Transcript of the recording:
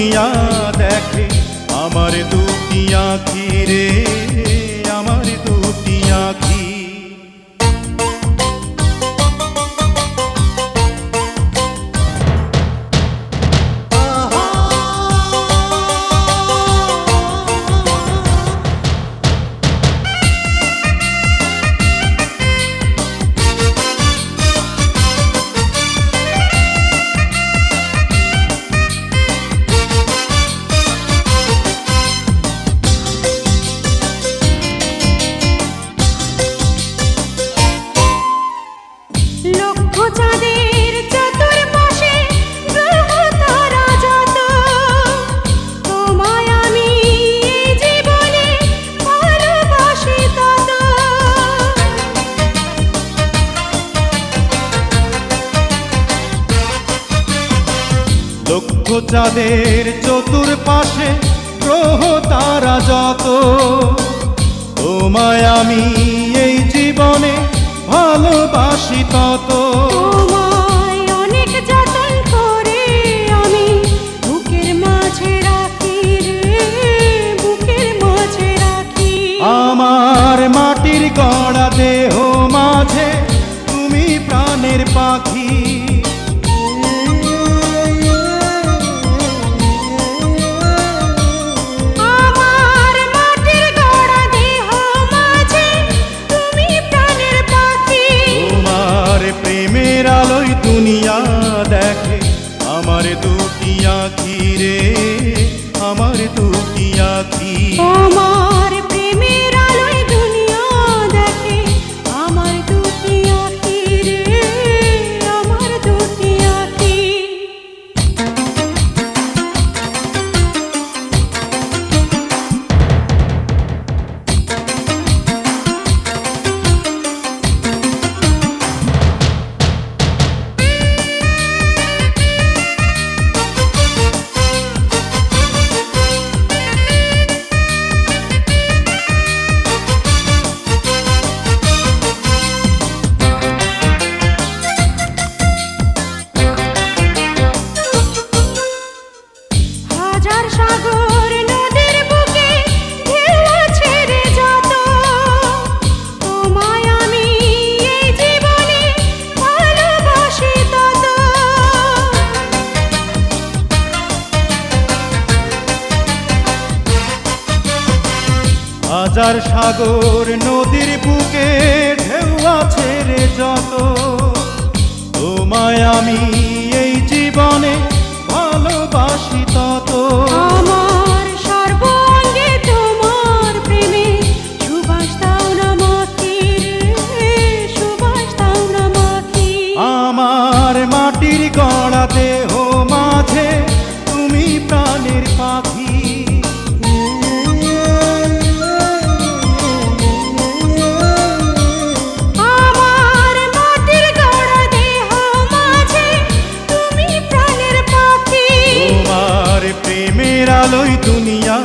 দুনিয়া দেখে আমার দুটি আঁখি রে, আমার দুটি আঁখি। চাঁদের চতুর্পাশে গ্রহ তারা যত, তোমায় আমি এই জীবনে ভালোবাসি তত। লক্ষ চাঁদের চতুর্পাশে গ্রহ তারা যত, তোমায় আমি এই জীবনে ভালোবাসি তত। তোমায় অনেক যতন করে আমি বুকের মাঝে রাখি রে, বুকের মাঝে রাখি। আমার মাটির গড়া দেহ মাঝে তুমি প্রাণের পাখি। প্রেমের আলোয় দুনিয়া দেখে আমার দুটি আঁখি রে, আমার দুটি আঁখি। আমার প্রেমের আলোয় দুনিয়া দেখে আমার দুটি আঁখি রে, আমার দুটি আঁখি। সাগর নদীর বুকে ঢেউ আছে রে যত, তোমায় আমি এই জীবনে ভালোবাসি তত। হাজার সাগর নদীর বুকে ঢেউ আছে রে যত, তোমায় আমি এই জীবনে ভালোবাসি তত। আমার সর্বাঙ্গে তোমার প্রেমে সুবাস দাও না মাখি রে, সুবাস দাও না মাখি। আমার মাটির গড়া দেহ মাঝে তুমি প্রাণের পাখি। আমার মাটির গড়া দেহ মাঝে তুমি প্রাণের পাখি। তোমার প্রেমের আলোয় দুনিয়া